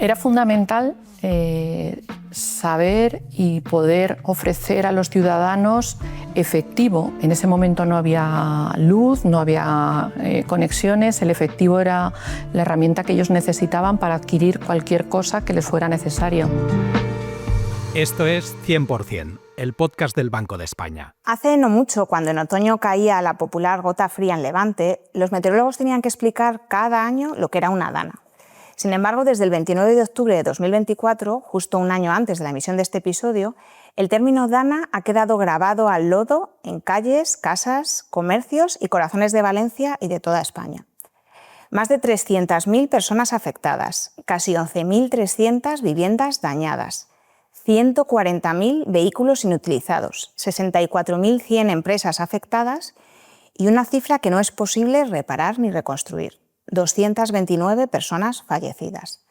Era fundamental saber y poder ofrecer a los ciudadanos efectivo. En ese momento no había luz, no había conexiones. El efectivo era la herramienta que ellos necesitaban para adquirir cualquier cosa que les fuera necesario. Esto es 100%, el podcast del Banco de España. Hace no mucho, cuando en otoño caía la popular gota fría en Levante, los meteorólogos tenían que explicar cada año lo que era una dana. Sin embargo, desde el 29 de octubre de 2024, justo un año antes de la emisión de este episodio, el término dana ha quedado grabado al lodo en calles, casas, comercios y corazones de Valencia y de toda España. Más de 300.000 personas afectadas, casi 11.300 viviendas dañadas, 140.000 vehículos inutilizados, 64.100 empresas afectadas y una cifra que no es posible reparar ni reconstruir: 229 personas fallecidas.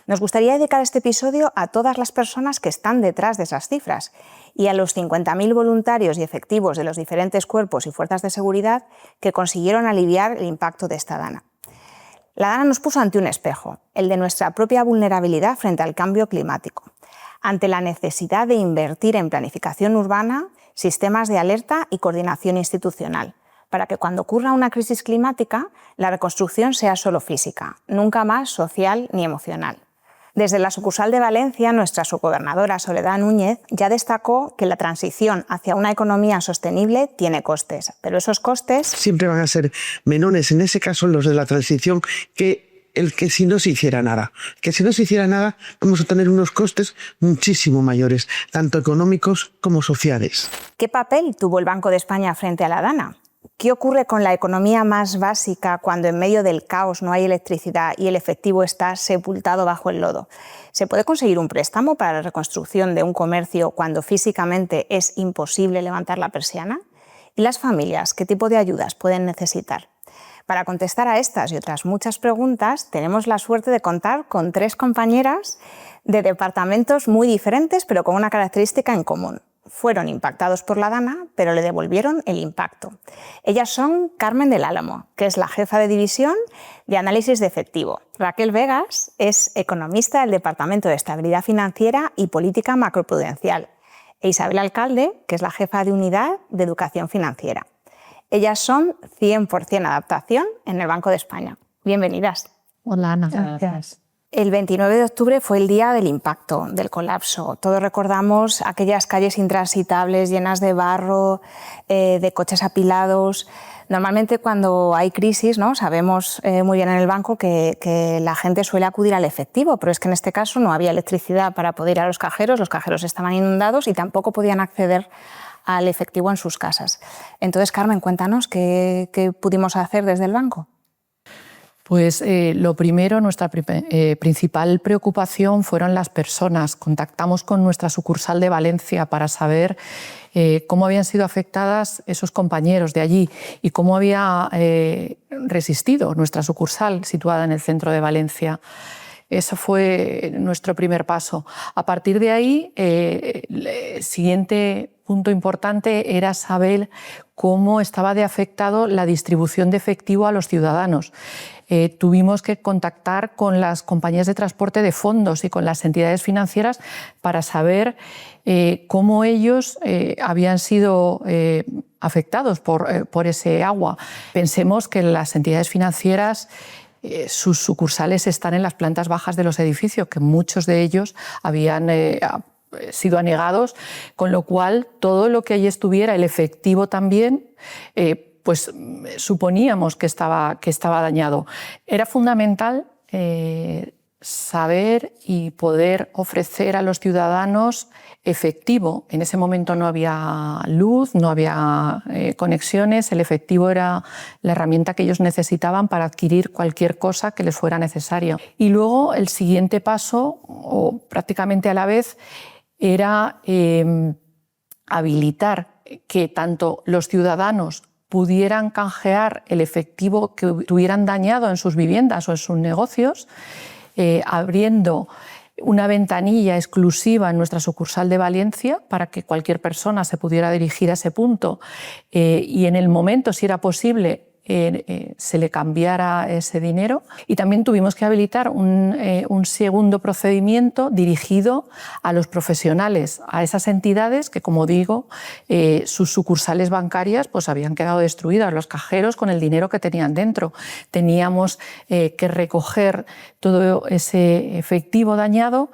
Nos gustaría dedicar este episodio a todas las personas que están detrás de esas cifras y a los 50.000 voluntarios y efectivos de los diferentes cuerpos y fuerzas de seguridad que consiguieron aliviar el impacto de esta dana. La dana nos puso ante un espejo, el de nuestra propia vulnerabilidad frente al cambio climático, ante la necesidad de invertir en planificación urbana, sistemas de alerta y coordinación institucional, para que cuando ocurra una crisis climática, la reconstrucción sea solo física, nunca más social ni emocional. Desde la sucursal de Valencia, nuestra subgobernadora Soledad Núñez ya destacó que la transición hacia una economía sostenible tiene costes, pero esos costes siempre van a ser menores, en ese caso los de la transición, que el que si no se hiciera nada. Que si no se hiciera nada vamos a tener unos costes muchísimo mayores, tanto económicos como sociales. ¿Qué papel tuvo el Banco de España frente a la dana? ¿Qué ocurre con la economía más básica cuando en medio del caos no hay electricidad y el efectivo está sepultado bajo el lodo? ¿Se puede conseguir un préstamo para la reconstrucción de un comercio cuando físicamente es imposible levantar la persiana? ¿Y las familias qué tipo de ayudas pueden necesitar? Para contestar a estas y otras muchas preguntas, tenemos la suerte de contar con tres compañeras de departamentos muy diferentes, pero con una característica en común. Fueron impactados por la dana, pero le devolvieron el impacto. Ellas son Carmen del Álamo, que es la jefa de división de análisis de efectivo. Raquel Vegas es economista del Departamento de Estabilidad Financiera y Política Macroprudencial. E Isabel Alcalde, que es la jefa de unidad de Educación Financiera. Ellas son 100% adaptación en el Banco de España. Bienvenidas. Hola, Ana. Gracias. El 29 de octubre fue el día del impacto, del colapso. Todos recordamos aquellas calles intransitables llenas de barro, de coches apilados. Normalmente cuando hay crisis, ¿no? Sabemos muy bien en el banco que la gente suele acudir al efectivo, pero es que en este caso no había electricidad para poder ir a los cajeros estaban inundados y tampoco podían acceder al efectivo en sus casas. Entonces, Carmen, cuéntanos qué pudimos hacer desde el banco. Pues lo primero, nuestra principal preocupación fueron las personas. Contactamos con nuestra sucursal de Valencia para saber cómo habían sido afectadas esos compañeros de allí y cómo había resistido nuestra sucursal situada en el centro de Valencia. Eso fue nuestro primer paso. A partir de ahí, el siguiente punto importante era saber cómo estaba de afectado la distribución de efectivo a los ciudadanos. Tuvimos que contactar con las compañías de transporte de fondos y con las entidades financieras para saber cómo ellos habían sido afectados por ese agua. Pensemos que las entidades financieras, sus sucursales están en las plantas bajas de los edificios, que muchos de ellos habían sido anegados, con lo cual todo lo que allí estuviera, el efectivo también, pues suponíamos que estaba dañado. Era fundamental saber y poder ofrecer a los ciudadanos efectivo. En ese momento no había luz, no había conexiones, el efectivo era la herramienta que ellos necesitaban para adquirir cualquier cosa que les fuera necesario. Y luego el siguiente paso, o prácticamente a la vez, era habilitar que tanto los ciudadanos pudieran canjear el efectivo que tuvieran dañado en sus viviendas o en sus negocios, abriendo una ventanilla exclusiva en nuestra sucursal de Valencia para que cualquier persona se pudiera dirigir a ese punto y en el momento, si era posible, se le cambiara ese dinero. Y también tuvimos que habilitar un segundo procedimiento dirigido a los profesionales, a esas entidades que, como digo, sus sucursales bancarias pues, habían quedado destruidas, los cajeros con el dinero que tenían dentro. Teníamos que recoger todo ese efectivo dañado,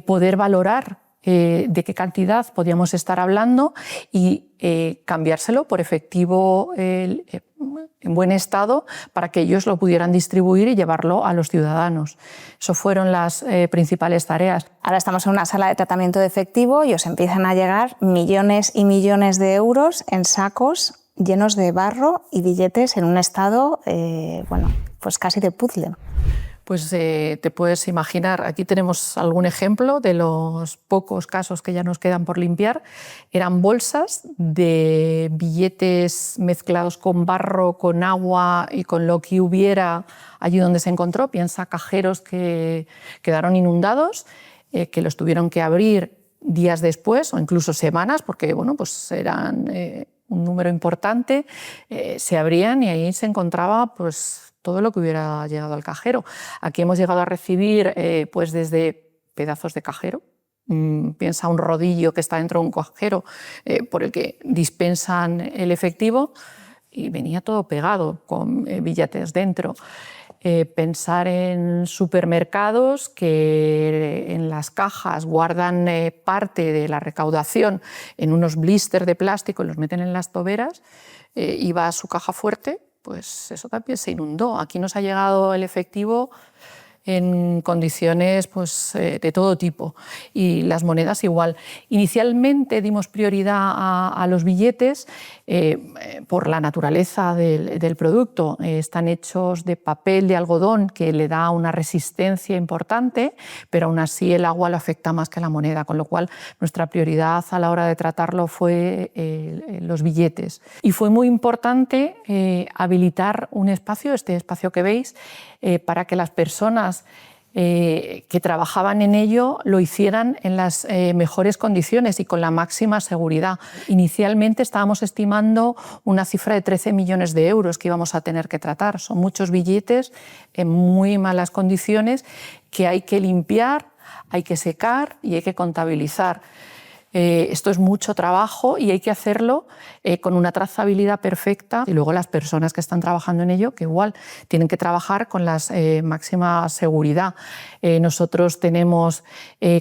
poder valorar de qué cantidad podíamos estar hablando y cambiárselo por efectivo en buen estado para que ellos lo pudieran distribuir y llevarlo a los ciudadanos. Eso fueron las principales tareas. Ahora estamos en una sala de tratamiento de efectivo y os empiezan a llegar millones y millones de euros en sacos llenos de barro y billetes en un estado, pues casi de puzzle. Pues te puedes imaginar, aquí tenemos algún ejemplo de los pocos casos que ya nos quedan por limpiar. Eran bolsas de billetes mezclados con barro, con agua y con lo que hubiera allí donde se encontró. Piensa cajeros que quedaron inundados, que los tuvieron que abrir días después o incluso semanas, porque bueno, pues eran un número importante, se abrían y ahí se encontraba pues todo lo que hubiera llegado al cajero. Aquí hemos llegado a recibir pues desde pedazos de cajero, piensa un rodillo que está dentro de un cajero por el que dispensan el efectivo y venía todo pegado con billetes dentro. Pensar en supermercados que en las cajas guardan parte de la recaudación en unos blisters de plástico y los meten en las toberas, iba a su caja fuerte, pues eso también se inundó. Aquí nos ha llegado el efectivo en condiciones pues, de todo tipo y las monedas igual. Inicialmente dimos prioridad a los billetes por la naturaleza del producto. Están hechos de papel de algodón que le da una resistencia importante, pero aún así el agua lo afecta más que la moneda, con lo cual nuestra prioridad a la hora de tratarlo fue los billetes. Y fue muy importante habilitar un espacio, este espacio que veis, para que las personas que trabajaban en ello lo hicieran en las mejores condiciones y con la máxima seguridad. Inicialmente estábamos estimando una cifra de 13 millones de euros que íbamos a tener que tratar. Son muchos billetes en muy malas condiciones que hay que limpiar, hay que secar y hay que contabilizar. Esto es mucho trabajo y hay que hacerlo con una trazabilidad perfecta y luego las personas que están trabajando en ello, que igual tienen que trabajar con la máxima seguridad. Nosotros tenemos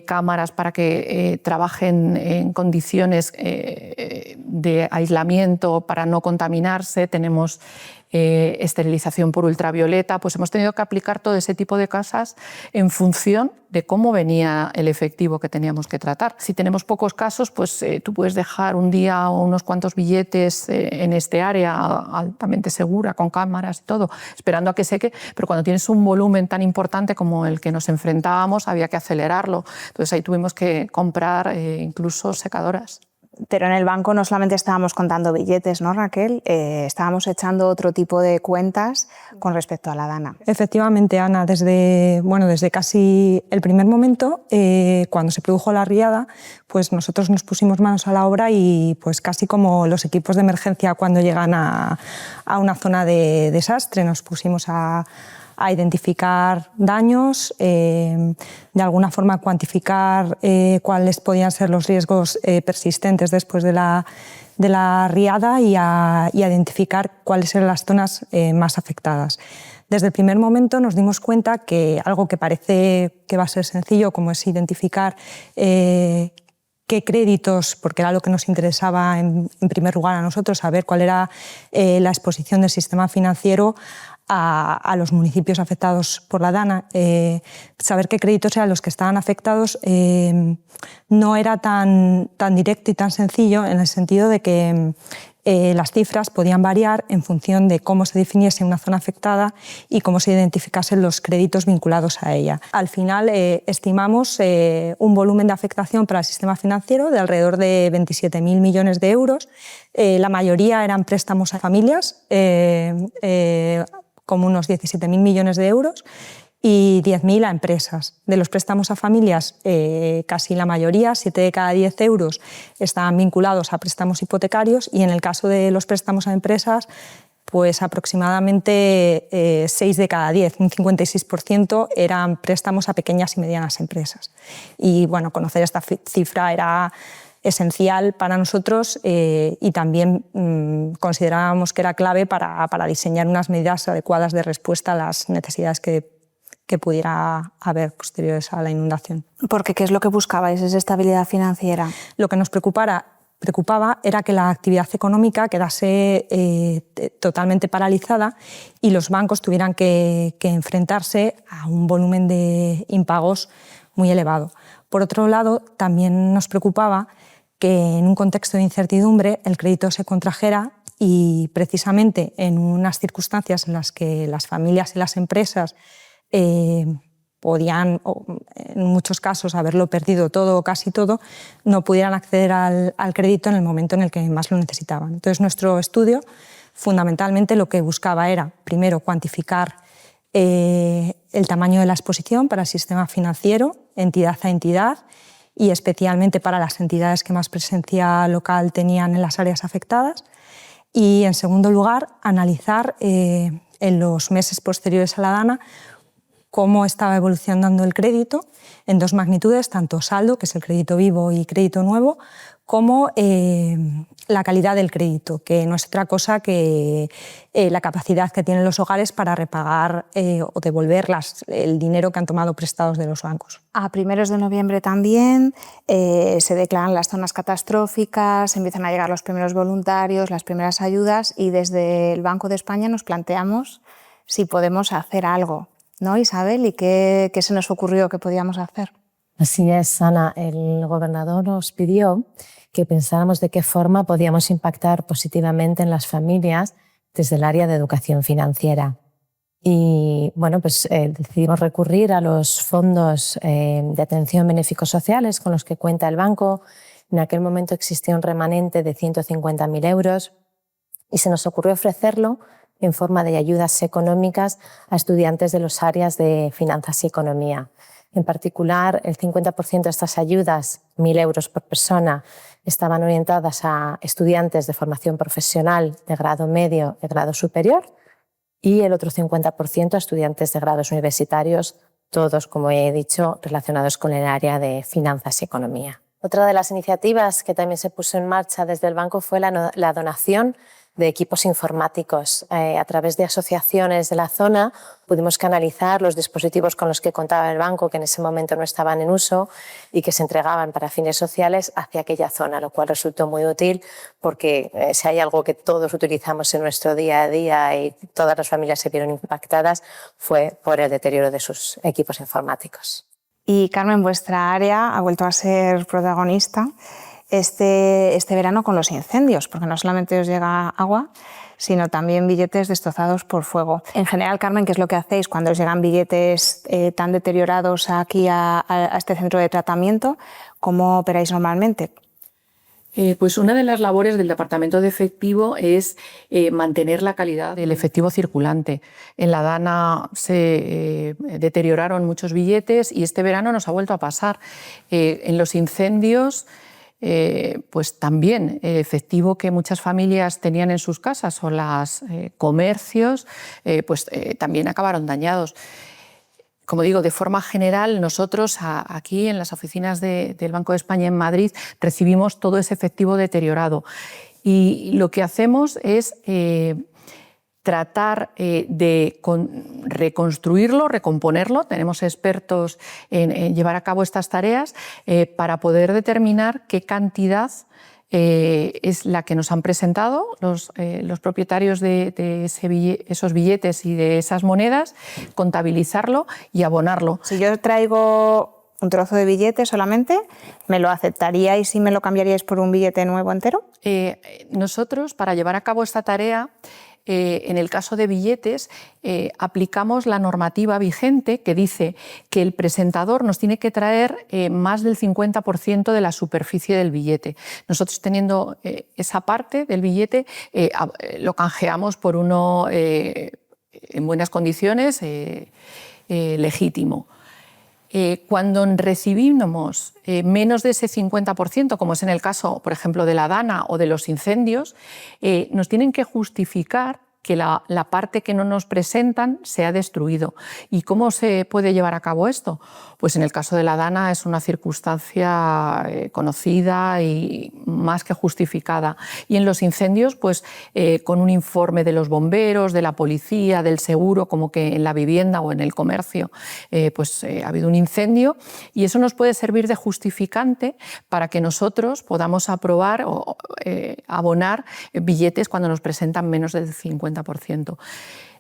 cámaras para que trabajen en condiciones de aislamiento para no contaminarse, tenemos esterilización por ultravioleta, pues hemos tenido que aplicar todo ese tipo de cosas en función de cómo venía el efectivo que teníamos que tratar. Si tenemos pocos casos, pues tú puedes dejar un día o unos cuantos billetes en este área altamente segura, con cámaras y todo, esperando a que seque, pero cuando tienes un volumen tan importante como el que nos enfrentábamos, había que acelerarlo. Entonces ahí tuvimos que comprar incluso secadoras. Pero en el banco no solamente estábamos contando billetes, ¿no, Raquel? Estábamos echando otro tipo de cuentas con respecto a la Dana. Efectivamente, Ana, desde casi el primer momento, cuando se produjo la riada, pues nosotros nos pusimos manos a la obra y pues casi como los equipos de emergencia cuando llegan a una zona de desastre, nos pusimos a identificar daños, de alguna forma cuantificar cuáles podían ser los riesgos persistentes después de la riada y a identificar cuáles eran las zonas más afectadas. Desde el primer momento nos dimos cuenta que algo que parece que va a ser sencillo, como es identificar qué créditos, porque era lo que nos interesaba en primer lugar a nosotros, saber cuál era la exposición del sistema financiero a los municipios afectados por la Dana, saber qué créditos eran los que estaban afectados no era tan directo y tan sencillo, en el sentido de que las cifras podían variar en función de cómo se definiese una zona afectada y cómo se identificasen los créditos vinculados a ella. Al final estimamos un volumen de afectación para el sistema financiero de alrededor de 27.000 millones de euros. La mayoría eran préstamos a familias, como unos 17.000 millones de euros, y 10.000 a empresas. De los préstamos a familias, casi la mayoría, 7 de cada 10 euros, estaban vinculados a préstamos hipotecarios, y en el caso de los préstamos a empresas, pues aproximadamente 6 de cada 10, un 56%, eran préstamos a pequeñas y medianas empresas. Y bueno, conocer esta cifra era esencial para nosotros y también considerábamos que era clave para diseñar unas medidas adecuadas de respuesta a las necesidades que pudiera haber posteriores a la inundación. Porque ¿qué es lo que buscabais? ¿Es estabilidad financiera? Lo que nos preocupaba era que la actividad económica quedase totalmente paralizada y los bancos tuvieran que enfrentarse a un volumen de impagos muy elevado. Por otro lado, también nos preocupaba que en un contexto de incertidumbre el crédito se contrajera y precisamente en unas circunstancias en las que las familias y las empresas podían, en muchos casos, haberlo perdido todo o casi todo, no pudieran acceder al crédito en el momento en el que más lo necesitaban. Entonces, nuestro estudio, fundamentalmente, lo que buscaba era, primero, cuantificar el tamaño de la exposición para el sistema financiero, entidad a entidad, y especialmente para las entidades que más presencia local tenían en las áreas afectadas. Y, en segundo lugar, analizar en los meses posteriores a la DANA cómo estaba evolucionando el crédito en dos magnitudes, tanto saldo, que es el crédito vivo, y crédito nuevo, como la calidad del crédito, que no es otra cosa que la capacidad que tienen los hogares para repagar o devolver el dinero que han tomado prestados de los bancos. A primeros de noviembre también se declaran las zonas catastróficas, empiezan a llegar los primeros voluntarios, las primeras ayudas, y desde el Banco de España nos planteamos si podemos hacer algo. ¿No, Isabel? ¿Y qué se nos ocurrió que podíamos hacer? Así es, Ana. El gobernador nos pidió que pensáramos de qué forma podíamos impactar positivamente en las familias desde el área de educación financiera. Y bueno, pues decidimos recurrir a los fondos de atención benéficos sociales con los que cuenta el banco. En aquel momento existía un remanente de 150.000 euros y se nos ocurrió ofrecerlo en forma de ayudas económicas a estudiantes de las áreas de finanzas y economía. En particular, el 50% de estas ayudas, 1.000 euros por persona, estaban orientadas a estudiantes de formación profesional de grado medio y grado superior, y el otro 50% a estudiantes de grados universitarios, todos, como he dicho, relacionados con el área de finanzas y economía. Otra de las iniciativas que también se puso en marcha desde el banco fue la donación de equipos informáticos. A través de asociaciones de la zona pudimos canalizar los dispositivos con los que contaba el banco, que en ese momento no estaban en uso y que se entregaban para fines sociales hacia aquella zona, lo cual resultó muy útil porque si hay algo que todos utilizamos en nuestro día a día y todas las familias se vieron impactadas fue por el deterioro de sus equipos informáticos. Y Carmen, vuestra área ha vuelto a ser protagonista este verano con los incendios, porque no solamente os llega agua, sino también billetes destrozados por fuego. En general, Carmen, ¿qué es lo que hacéis cuando os llegan billetes tan deteriorados aquí a este centro de tratamiento? ¿Cómo operáis normalmente? Pues una de las labores del Departamento de Efectivo es mantener la calidad del efectivo circulante. En la DANA se deterioraron muchos billetes y este verano nos ha vuelto a pasar. En los incendios, pues también el efectivo que muchas familias tenían en sus casas o los comercios, pues también acabaron dañados. Como digo, de forma general, nosotros aquí en las oficinas del Banco de España en Madrid recibimos todo ese efectivo deteriorado y lo que hacemos es tratar de reconstruirlo, recomponerlo. Tenemos expertos en llevar a cabo estas tareas para poder determinar qué cantidad es la que nos han presentado los propietarios de esos billetes y de esas monedas, contabilizarlo y abonarlo. Si yo traigo un trozo de billete solamente, ¿me lo aceptaríais y me lo cambiaríais por un billete nuevo entero? Nosotros, para llevar a cabo esta tarea, en el caso de billetes, aplicamos la normativa vigente que dice que el presentador nos tiene que traer más del 50% de la superficie del billete. Nosotros, teniendo esa parte del billete, lo canjeamos por uno en buenas condiciones, legítimo. Cuando recibimos menos de ese 50%, como es en el caso, por ejemplo, de la DANA o de los incendios, nos tienen que justificar que la parte que no nos presentan se ha destruido. ¿Y cómo se puede llevar a cabo esto? Pues en el caso de la Dana es una circunstancia conocida y más que justificada. Y en los incendios, pues con un informe de los bomberos, de la policía, del seguro, como que en la vivienda o en el comercio ha habido un incendio, y eso nos puede servir de justificante para que nosotros podamos aprobar o abonar billetes cuando nos presentan menos del 50%.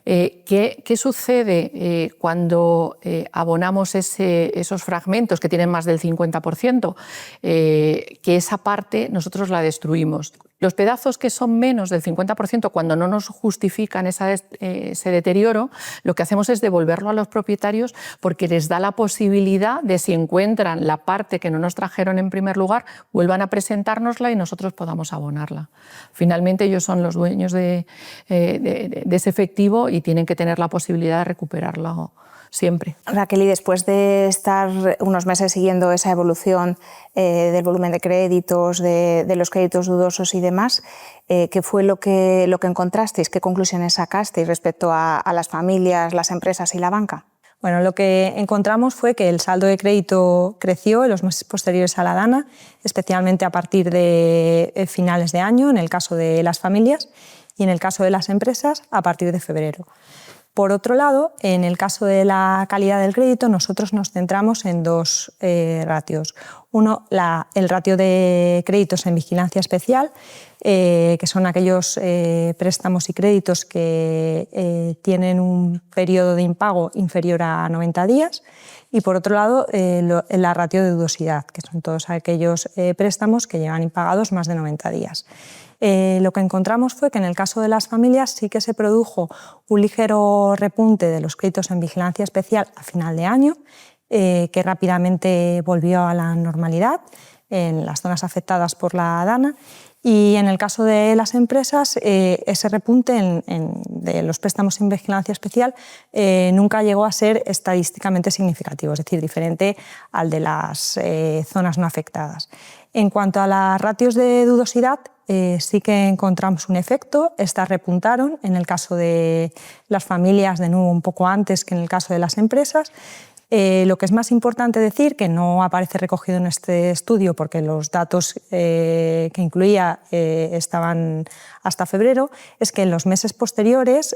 ¿Qué sucede cuando abonamos esos fragmentos que tienen más del 50%? Que esa parte nosotros la destruimos. Los pedazos que son menos del 50%, cuando no nos justifican ese deterioro, lo que hacemos es devolverlo a los propietarios porque les da la posibilidad de, si encuentran la parte que no nos trajeron en primer lugar, vuelvan a presentárnosla y nosotros podamos abonarla. Finalmente ellos son los dueños de ese efectivo y tienen que tener la posibilidad de recuperarlo siempre. Raquel, y después de estar unos meses siguiendo esa evolución del volumen de créditos, de los créditos dudosos y demás, ¿qué fue lo que encontrasteis? ¿Qué conclusiones sacasteis respecto a las familias, las empresas y la banca? Bueno, lo que encontramos fue que el saldo de crédito creció en los meses posteriores a la Dana, especialmente a partir de finales de año, en el caso de las familias, y en el caso de las empresas, a partir de febrero. Por otro lado, en el caso de la calidad del crédito, nosotros nos centramos en dos ratios. Uno, el ratio de créditos en vigilancia especial, que son aquellos préstamos y créditos que tienen un periodo de impago inferior a 90 días. Y por otro lado, la ratio de dudosidad, que son todos aquellos préstamos que llevan impagados más de 90 días. Lo que encontramos fue que en el caso de las familias sí que se produjo un ligero repunte de los créditos en vigilancia especial a final de año, que rápidamente volvió a la normalidad en las zonas afectadas por la Dana. Y en el caso de las empresas, ese repunte de los préstamos en vigilancia especial nunca llegó a ser estadísticamente significativo, es decir, diferente al de las zonas no afectadas. En cuanto a las ratios de dudosidad, sí que encontramos un efecto. Estas repuntaron en el caso de las familias, de nuevo un poco antes que en el caso de las empresas. Lo que es más importante decir, que no aparece recogido en este estudio porque los datos que incluía estaban hasta febrero, es que en los meses posteriores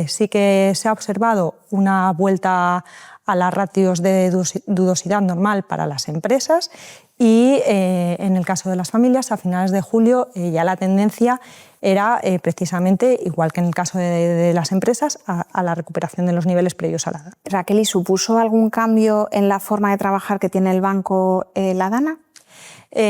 sí que se ha observado una vuelta a las ratios de dudosidad normal para las empresas y en el caso de las familias, a finales de julio ya la tendencia era precisamente, igual que en el caso de las empresas, a la recuperación de los niveles previos a la Dana. Raquel, ¿y supuso algún cambio en la forma de trabajar que tiene el banco la Dana?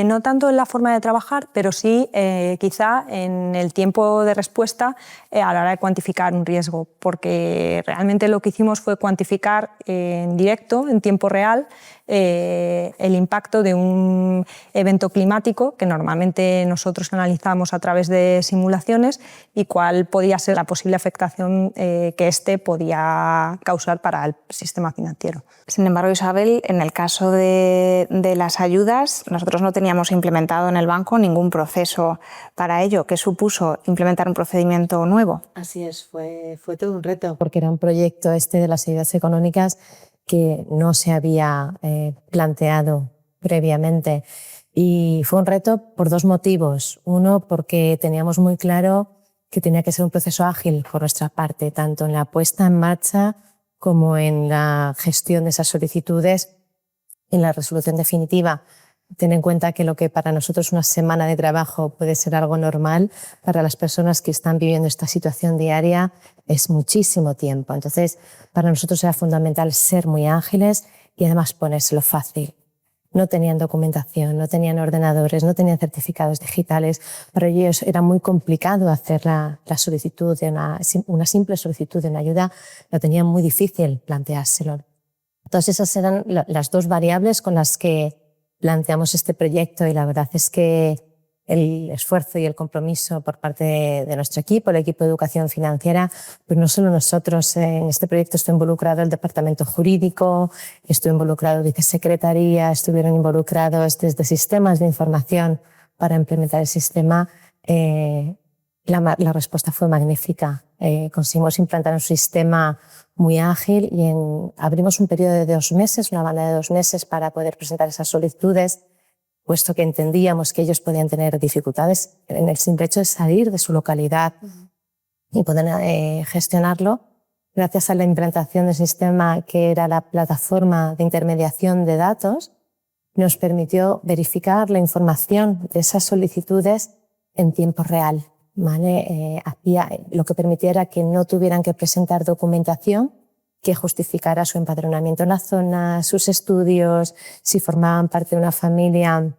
No tanto en la forma de trabajar, pero sí quizá en el tiempo de respuesta a la hora de cuantificar un riesgo, porque realmente lo que hicimos fue cuantificar en directo, en tiempo real, el impacto de un evento climático que normalmente nosotros analizamos a través de simulaciones y cuál podía ser la posible afectación que éste podía causar para el sistema financiero. Sin embargo, Isabel, en el caso de las ayudas, nosotros no teníamos implementado en el banco ningún proceso para ello. ¿Qué supuso implementar un procedimiento nuevo? Así es, fue todo un reto, porque era un proyecto de las ayudas económicas que no se había planteado previamente. Y fue un reto por dos motivos. Uno, porque teníamos muy claro que tenía que ser un proceso ágil por nuestra parte, tanto en la puesta en marcha como en la gestión de esas solicitudes, en la resolución definitiva. Ten en cuenta que lo que para nosotros una semana de trabajo puede ser algo normal, para las personas que están viviendo esta situación diaria es muchísimo tiempo. Entonces, para nosotros era fundamental ser muy ágiles y además ponérselo fácil. No tenían documentación, no tenían ordenadores, no tenían certificados digitales. Para ellos era muy complicado hacer la solicitud de una simple solicitud de una ayuda. Lo tenían muy difícil planteárselo. Entonces, esas eran las dos variables con las que planteamos este proyecto, y la verdad es que el esfuerzo y el compromiso por parte de nuestro equipo, el equipo de educación financiera, pues no solo nosotros en este proyecto, estuvo involucrado el departamento jurídico, estuvo involucrado vicesecretaría, estuvieron involucrados desde sistemas de información para implementar el sistema, La respuesta fue magnífica. Conseguimos implantar un sistema muy ágil y abrimos un periodo de 2 meses, una banda de 2 meses para poder presentar esas solicitudes, puesto que entendíamos que ellos podían tener dificultades en el simple hecho de salir de su localidad y poder gestionarlo. Gracias a la implantación del sistema, que era la plataforma de intermediación de datos, nos permitió verificar la información de esas solicitudes en tiempo real, ¿vale? Lo que permitiera que no tuvieran que presentar documentación que justificara su empadronamiento en la zona, sus estudios, si formaban parte de una familia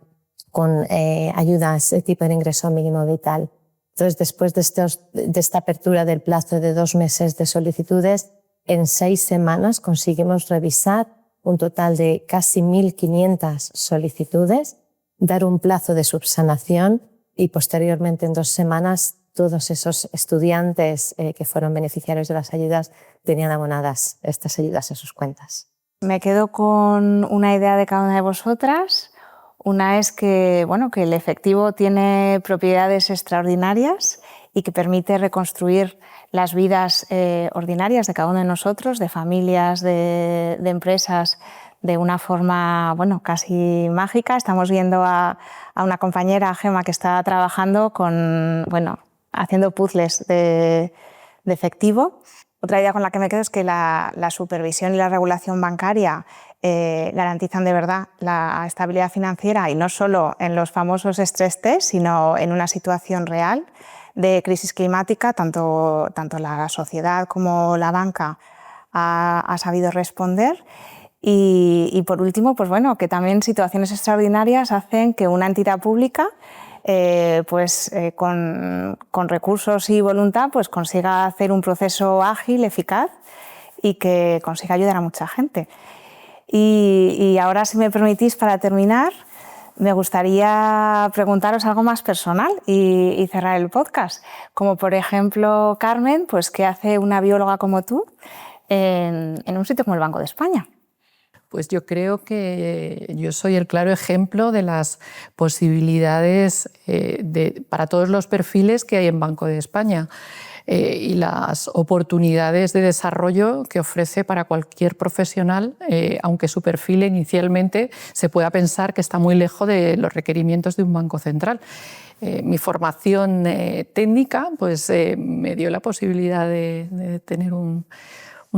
con ayudas de tipo de ingreso mínimo vital. Entonces, después de esta apertura del plazo de 2 meses de solicitudes, en 6 semanas conseguimos revisar un total de casi 1.500 solicitudes, dar un plazo de subsanación y posteriormente, en 2 semanas, todos esos estudiantes que fueron beneficiarios de las ayudas tenían abonadas estas ayudas en sus cuentas. Me quedo con una idea de cada una de vosotras. Una es que, que el efectivo tiene propiedades extraordinarias y que permite reconstruir las vidas ordinarias de cada uno de nosotros, de familias, de empresas, de una forma casi mágica. Estamos viendo a una compañera, Gemma, que está trabajando haciendo puzzles de efectivo. Otra idea con la que me quedo es que la supervisión y la regulación bancaria garantizan de verdad la estabilidad financiera, y no solo en los famosos stress test, sino en una situación real de crisis climática. Tanto la sociedad como la banca ha sabido responder. Y por último, que también situaciones extraordinarias hacen que una entidad pública con recursos y voluntad consiga hacer un proceso ágil, eficaz, y que consiga ayudar a mucha gente. Y ahora, si me permitís, para terminar, me gustaría preguntaros algo más personal y cerrar el podcast. Como por ejemplo, Carmen, ¿qué hace una bióloga como tú en un sitio como el Banco de España? Pues yo creo que yo soy el claro ejemplo de las posibilidades para todos los perfiles que hay en Banco de España y las oportunidades de desarrollo que ofrece para cualquier profesional, aunque su perfil inicialmente se pueda pensar que está muy lejos de los requerimientos de un banco central. Mi formación técnica me dio la posibilidad de tener un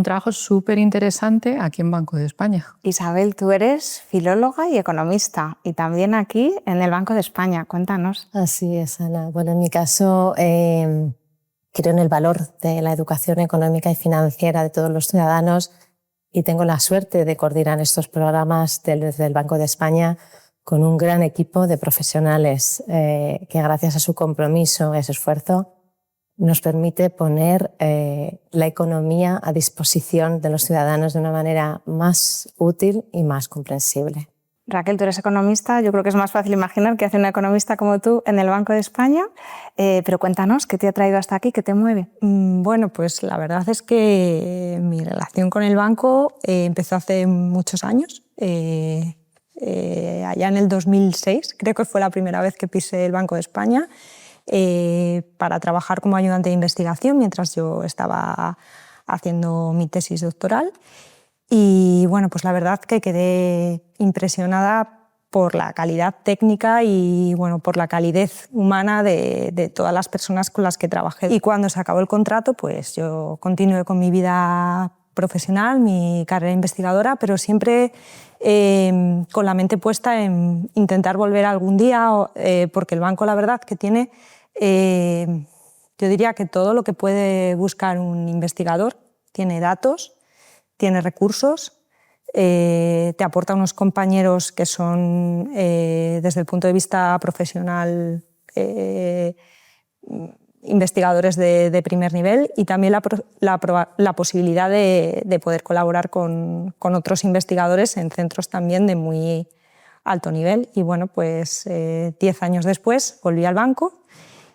trabajo súper interesante aquí en Banco de España. Isabel, tú eres filóloga y economista, y también aquí en el Banco de España. Cuéntanos. Así es, Ana. Bueno, en mi caso creo en el valor de la educación económica y financiera de todos los ciudadanos, y tengo la suerte de coordinar estos programas desde el Banco de España con un gran equipo de profesionales que, gracias a su compromiso y a su esfuerzo, nos permite poner la economía a disposición de los ciudadanos de una manera más útil y más comprensible. Raquel, tú eres economista. Yo creo que es más fácil imaginar qué hace una economista como tú en el Banco de España, pero cuéntanos, ¿qué te ha traído hasta aquí? ¿Qué te mueve? Bueno, pues la verdad es que mi relación con el banco empezó hace muchos años. Allá en el 2006, creo que fue la primera vez que pisé el Banco de España, para trabajar como ayudante de investigación mientras yo estaba haciendo mi tesis doctoral. Y bueno, pues la verdad que quedé impresionada por la calidad técnica y por la calidez humana de todas las personas con las que trabajé. Y cuando se acabó el contrato, pues yo continué con mi vida profesional, mi carrera investigadora, pero siempre con la mente puesta en intentar volver algún día, porque el banco, la verdad, que tiene, yo diría que todo lo que puede buscar un investigador. Tiene datos, tiene recursos, te aporta unos compañeros que son, desde el punto de vista profesional, investigadores de primer nivel, y también la posibilidad de poder colaborar con otros investigadores en centros también de muy alto nivel. Y bueno, pues 10 años después volví al banco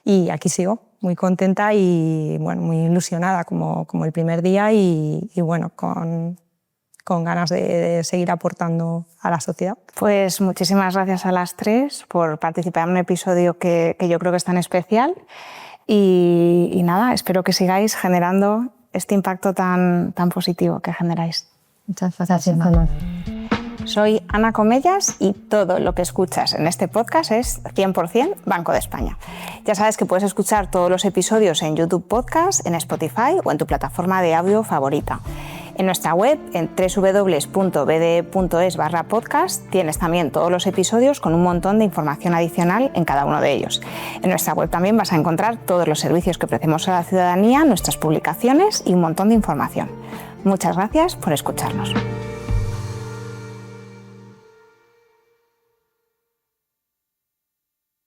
y aquí sigo, muy contenta y muy ilusionada como el primer día, y con ganas de seguir aportando a la sociedad. Pues muchísimas gracias a las tres por participar en un episodio que yo creo que es tan especial. y nada, espero que sigáis generando este impacto tan positivo que generáis. Muchas gracias, Ana. Soy Ana Comellas y todo lo que escuchas en este podcast es 100% Banco de España. Ya sabes que puedes escuchar todos los episodios en YouTube Podcast, en Spotify o en tu plataforma de audio favorita. En nuestra web, en www.bde.es/podcast, tienes también todos los episodios con un montón de información adicional en cada uno de ellos. En nuestra web también vas a encontrar todos los servicios que ofrecemos a la ciudadanía, nuestras publicaciones y un montón de información. Muchas gracias por escucharnos.